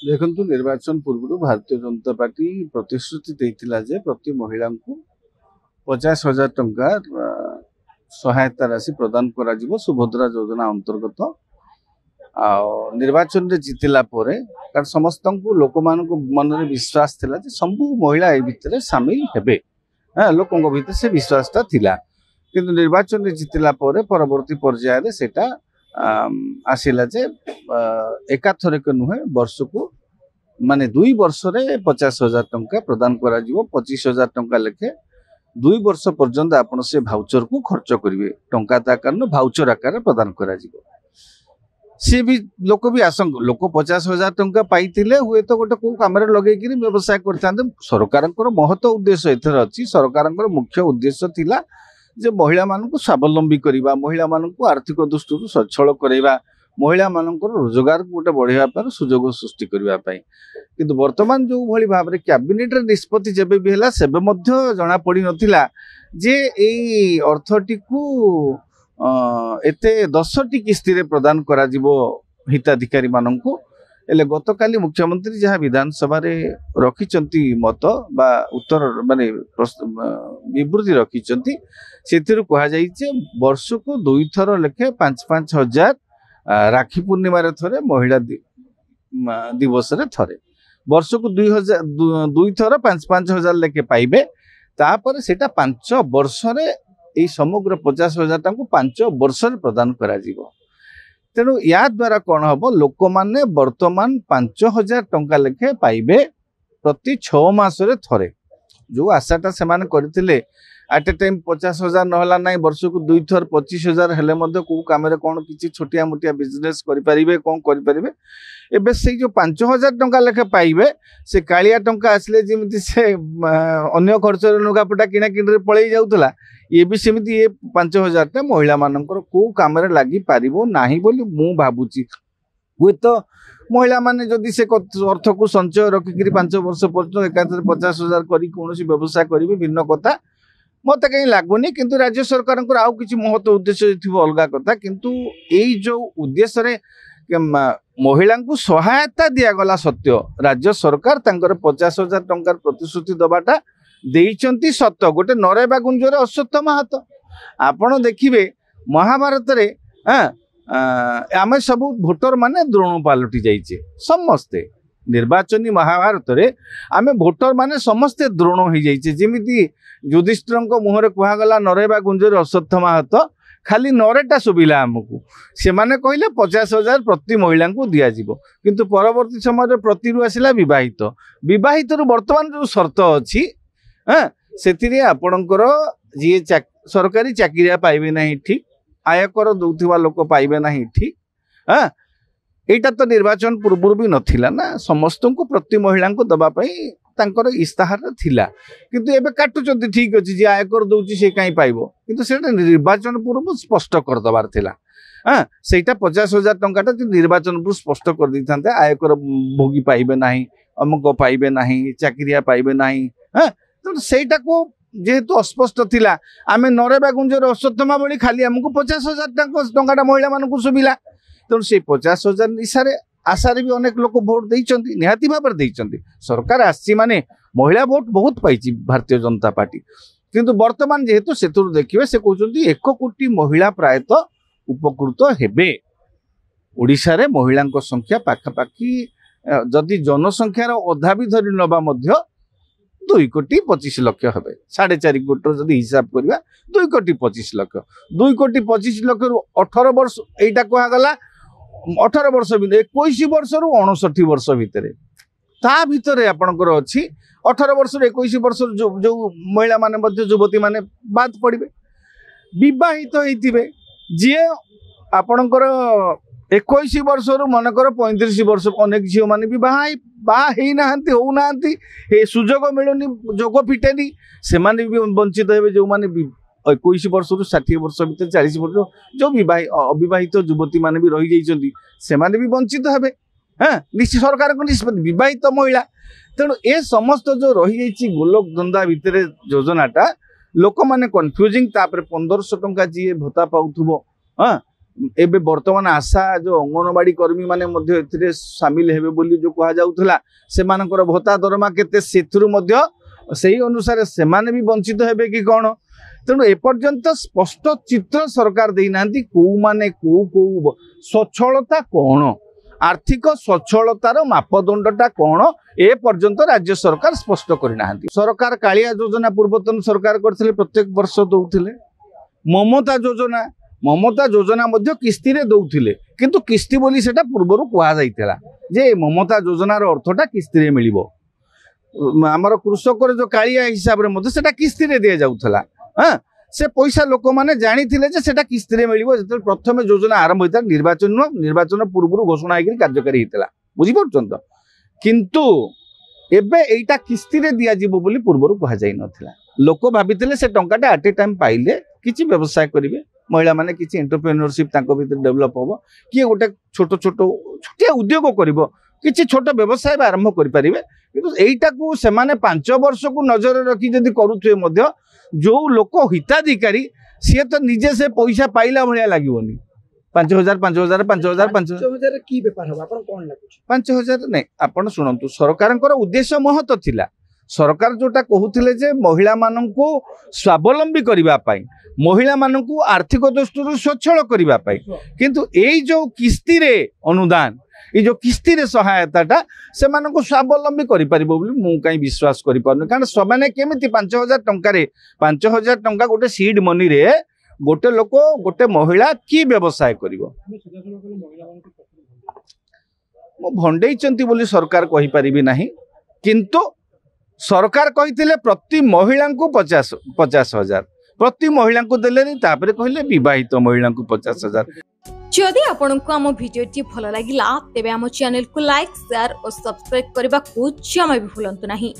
देखु निर्वाचन पूर्व भारतीय जनता पार्टी प्रतिश्रुति देता जे प्रति महिला को 50,000 टंका सहायता राशि प्रदान करा सुभद्रा योजना अंतर्गत निर्वाचन रे जितिला परे कारण समस्त लोक मान मन में विश्वास थिला जे सबु महिला ए भितर सामिल हेबे लोकों भितर से विश्वासटा थिला किंतु निर्वाचन रे जितिला परे परवर्ती पर्याय रे सेटा आसिला जे एकाथरक नुहे वर्ष को माने 2 वर्ष रे 50,000 टंका प्रदान करा 25,000 टंका लेखे 2 वर्ष पर्यंत आपण से भाउचर को खर्च करिवे टंका आकार भाउचर आकार प्रदान करा सी भी लोक भी आसंग लोक 50,000 टंका पाइतिले हुए तो गोटे को काम लगे व्यवसाय करते सरकार महत्व उद्देश्य एथर अच्छी सरकार मुख्य उद्देश्य थिला जे महिला मानक स्वावलंबी करवा महिला मानक आर्थिक दृष्टि सच्छल करवा महिला मानक रोजगार को गोटे बढ़ावा सुजोग सृष्टि करने किंतु वर्तमान जो भली भाव में कैबिनेट निष्पत्ति जेबे भी है सेबे मध्य जना पड़ी नथिला जे एई अर्थटी को एते 10टी किस्ती रे प्रदान करा जिवो हिताधिकारी माननकु एले गतकाली मुख्यमंत्री जहाँ विधानसभा रे रखिचंती मत बा उत्तर माने विवृत्ति रखिचंती सेथिरु कहा जाइछे वर्ष को 2 थर लेखे 5-5 हजार राखी पूर्णिमा रे थरे महिला दिवस रे थरे वर्ष को 2 थर 5-5 हजार लेखे पाइबे तापर सेटा 5 वर्ष रे ए समग्र 50,000 टंका 5 वर्ष रे प्रदान करा जिवो तेणु या द्वारा कौन हम लोक माने वर्तमान 5,000 टंका लेखे पाइबे प्रति 6 मास रे थरे जो आशाटा से माने करथिले एट ए टाइम 50,000 नहला ना वर्ष को 2 थर 25,000 हेले मध्य को काम रे कौन किछि छोटिया मोटिया बिजनेस करि परिबे कोन करि परिबे एबे से जो 5,000 टंका लेखे पाइबे से कालिया टंका आसले जेमिति से अन्य खर्च रे नुगापटा किना किनरे पळै जाउतला ये भी सेमिति ये 5,000 टा महिला मानकर को काम रे लागि पारिबो नाही बोली मु भाबुची हुए तो महिला माने जदि से अर्थ को संचय रखिक 5 वर्ष पर्यंत एकाथरे 50,000 करी कोनोसी व्यवसाय करिवे भिन्न कथा मत कहीं लगुनि किंतु राज्य सरकार आउ किछि महत्व उद्देश्य थिबो अलगा कथा किंतु एई जो उद्देश्य रे महिला को सहायता दिया गला सत्य राज्य सरकार तांकर 50,000 टंका प्रतिश्रुति दबाटा देइचंती सत्य गोटे नरेबा गुंजर अश्वत्थ महात आपण देखिबे महाभारत रे आमे सब भोटर माने द्रोण पालटी जाइछे समस्ते निर्वाचनी महाभारत रे आमे भोटर माने समस्ते द्रोण हो जाइछे जेमिति युधिष्ठिर मुहर कहगला नरेबा गुंजर अश्वत्थ महात खाली नरेटा सुबिला आमको से माने कहले 50,000 प्रति महिला को दिया जिवो किंतु परवर्ती समय प्रति रु आसिला विवाहित विवाहित रु वर्तमान जो शर्त अछि से आपणकर जी सरकारी चाकरिया पाइबे नहीं ठीक आयकर दौथिबा लोक पाइबे नहीं ठीक एटा तो निर्वाचन पूर्व भी नथिला ना समस्त को प्रति महिला को दबा पई तांकर इस्ताहार थिला किंतु एबे काटुचंती ठीक अछि जे आयकर दउची से काई पाइबो किंतु सेटा निर्वाचन पूर्व स्पष्ट कर दबार थिला सेटा 50,000 टंकाटा निर्वाचन पूर्व स्पष्ट कर दिथांते आयकर भोगी पाइबे नाही अमुक पाइबे नाही चाकरिया पाइबे नाही तो सेटा को जेहेतु अस्पष्ट थिला आमे नरेबा गुंजर अश्वत्थमा बळी खाली हमको 50,000 टंकाटा महिला मानकु सुबिला तो से 50,000 निशारे आशारे भी अनेक लोक भोट देइचंती निहाती भाबर देइचंती सरकार आसी माने महिला भोट बहुत पाइची भारतीय जनता पार्टी किंतु वर्तमान जेहेतु सेतुर देखिबे से कहउचंती 1 कोटी महिला प्रायतः उपकृत हेबे ओडिशा रे महिलांक संख्या पाखापाखि जदि जनसंख्यार अधा भी धरि नबा मध्य 2 कोटी 25 लाख हेबे 4.5 कोटी जदि हिसाब करबा 2 कोटी 25 लाख 2 कोटी 25 लाख रु 18 वर्ष एटा कहा गला 18 वर्ष भी 21 वर्ष रु 59 वर्ष भितर ता भितर आपणकर अछि 18 वर्ष रु 21 वर्ष जो महिला माने मध्य युवती माने बात पड़िबे विवाहित होइतिबे जे आपणकर 21 वर्ष रु मनकर 35 वर्ष अनेक झियो माने भी बाहा हेई नाहंती हो नाहंती हे सुजोग मिलुनी जोग फिटेनी से माने भी वंचित हेबे जो माने 21 वर्ष रु 60 वर्ष भीतर 40 वर्ष जो अविवाहित युवती माने भी रही जाइछंती से माने भी वंचित हेबे निश्चित सरकार को निष्पत्ति विवाहित महिला तेणु ए समस्त जो रही जाइछि गोलक धंदा भितर योजनाटा लोक माने कन्फ्यूजिंग तापर 1500 टंका जी भत्ता पाउथुबो एबे वर्तमान आशा जो अंगनवाड़ी कर्मी माने मध्य एथिरे शामिल हेबे बोली जो कहा जाउथला सेमानकर भत्ता दरमा केते सेथुरु मध्य सेही अनुसार सेमाने भी वंचित हेबे कि कोन तेणु एपर्यंत स्पष्ट चित्र सरकार देना कौ माने कौ स्वच्छलता कौन आर्थिक स्वच्छलतार मापदंडटा कौन ए पर्यंत राज्य सरकार स्पष्ट करना सरकार कालिया योजना पूर्वतन सरकार करथिले प्रत्येक वर्ष दौथिले ममता योजना मध्य किस्ती रे दौथिले किंतु किस्ती बोली सेटा पूर्वरु कुआ जाइतला जे ममता योजनार अर्थटा किस्ती रे मिलिबो आमर कृषक जो कालिया हिसाब रे मध्य सेटा किस्ती रे दिया जाउथला हाँ से पैसा लोक मैंने जानी सेटा किस्ती रे मिलिबो जते प्रथम योजना आरंभ होता निर्वाचन पूर्व घोषणा होकर कार्यकारी होता बुझीपार तो किंतु एबे एटा किस्ती रे दिया जीवो बोली पूर्व कह जाई नथिला लोक भाबितिले से टंकाटा एट ए टाइम पाइले किछि व्यवसाय करिवे महिला माने किछि एंटरप्रेन्योरशिप तांको भीतर डेवलप होबो किए गोटे छोट छोट छोटिया उद्योग करिवो किछि छोट व्यवसाय आरंभ करि परिवे किंतु एइटा को से माने 5 वर्ष को नजर रखी जदि करूथुए मध्य जो लोक हिताधिकारी सी तो निजे से पैसा पाइला भाया लगे 5,000 5,000 5,000 5,000 की बेपार हम आपन कोन लागुछ 5,000 नहीं आपण सुनंतु सरकारंकर उद्देश्य महत थिला सरकार जोटा कहूथिले जे महिला माननकु स्वावलंबी करिबा पाई महिला माननकु आर्थिक दृष्टि स्वच्छल करिबा पाई किंतु एई जो किस्ती रे अनुदान ये जो किस्ती रे सहायताटा से मानको स्वावलंबी करि परिबो बोली मु काई विश्वास करि पारनु कारण सबने केमिति 5,000 टंका रे 5,000 टंका गोटे सीड मनी रे गोटे लोक गोटे महिला की व्यवसाय करिवो मो भंडेइचंती बोली सरकार कहि परिबी नाही किंतु सरकार कहिथिले प्रति महिला को 50,000 प्रति महिला को देले तापरे कहिले विवाहित महिला को 50,000 जदि आपंक आम भिडी भल लगा तेब आम चैनल को लाइक शेयर और सब्सक्राइब करने को जमा भी भूलु नहीं।